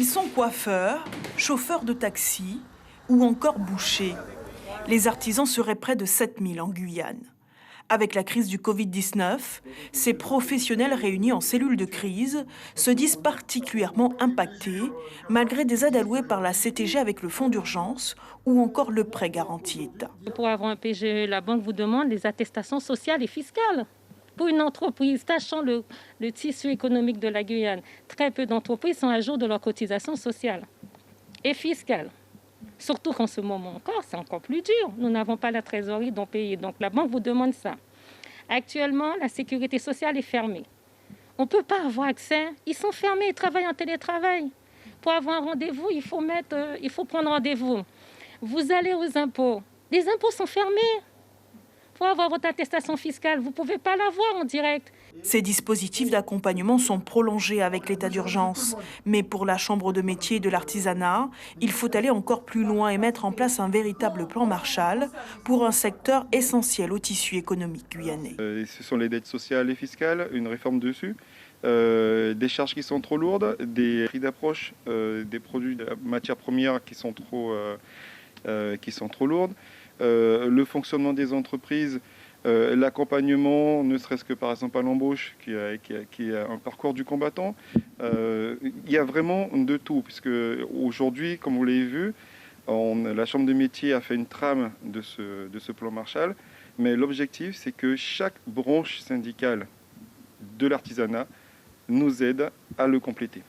sont coiffeurs, chauffeurs de taxi ou encore bouchers. Les artisans seraient près de 7000 en Guyane. Avec la crise du Covid-19, ces professionnels réunis en cellules de crise se disent particulièrement impactés, malgré des aides allouées par la CTG avec le fonds d'urgence ou encore le prêt garanti État. Pour avoir un PGE, la banque vous demande des attestations sociales et fiscales. Pour une entreprise, sachant le tissu économique de la Guyane, très peu d'entreprises sont à jour de leur cotisation sociale et fiscale. Surtout qu'en ce moment encore, c'est encore plus dur. Nous n'avons pas la trésorerie d'en payer. Donc la banque vous demande ça. Actuellement, la sécurité sociale est fermée. On ne peut pas avoir accès. Ils sont fermés, ils travaillent en télétravail. Pour avoir un rendez-vous, il faut prendre rendez-vous. Vous allez aux impôts. Les impôts sont fermés. Pour avoir votre attestation fiscale, vous ne pouvez pas l'avoir en direct. Ces dispositifs d'accompagnement sont prolongés avec l'état d'urgence. Mais pour la Chambre de métier et de l'artisanat, il faut aller encore plus loin et mettre en place un véritable plan Marshall pour un secteur essentiel au tissu économique guyanais. Ce sont les dettes sociales et fiscales, une réforme dessus. Des charges qui sont trop lourdes, des prix d'approche, des produits de matières premières qui sont trop lourdes, le fonctionnement des entreprises, l'accompagnement, ne serait-ce que par exemple à l'embauche, qui est un parcours du combattant. Il y a vraiment de tout, puisque aujourd'hui, comme vous l'avez vu, la Chambre de métier a fait une trame de ce plan Marshall, mais l'objectif, c'est que chaque branche syndicale de l'artisanat nous aide à le compléter.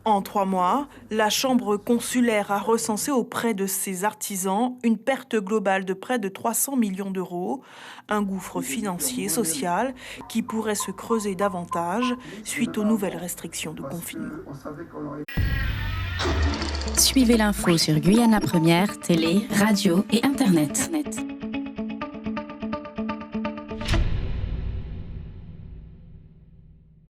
En 3 mois, la Chambre consulaire a recensé auprès de ses artisans une perte globale de près de 300 millions d'euros, un gouffre financier et social qui pourrait se creuser davantage suite aux nouvelles restrictions de confinement. Suivez l'info sur Guyana Première, télé, radio et Internet.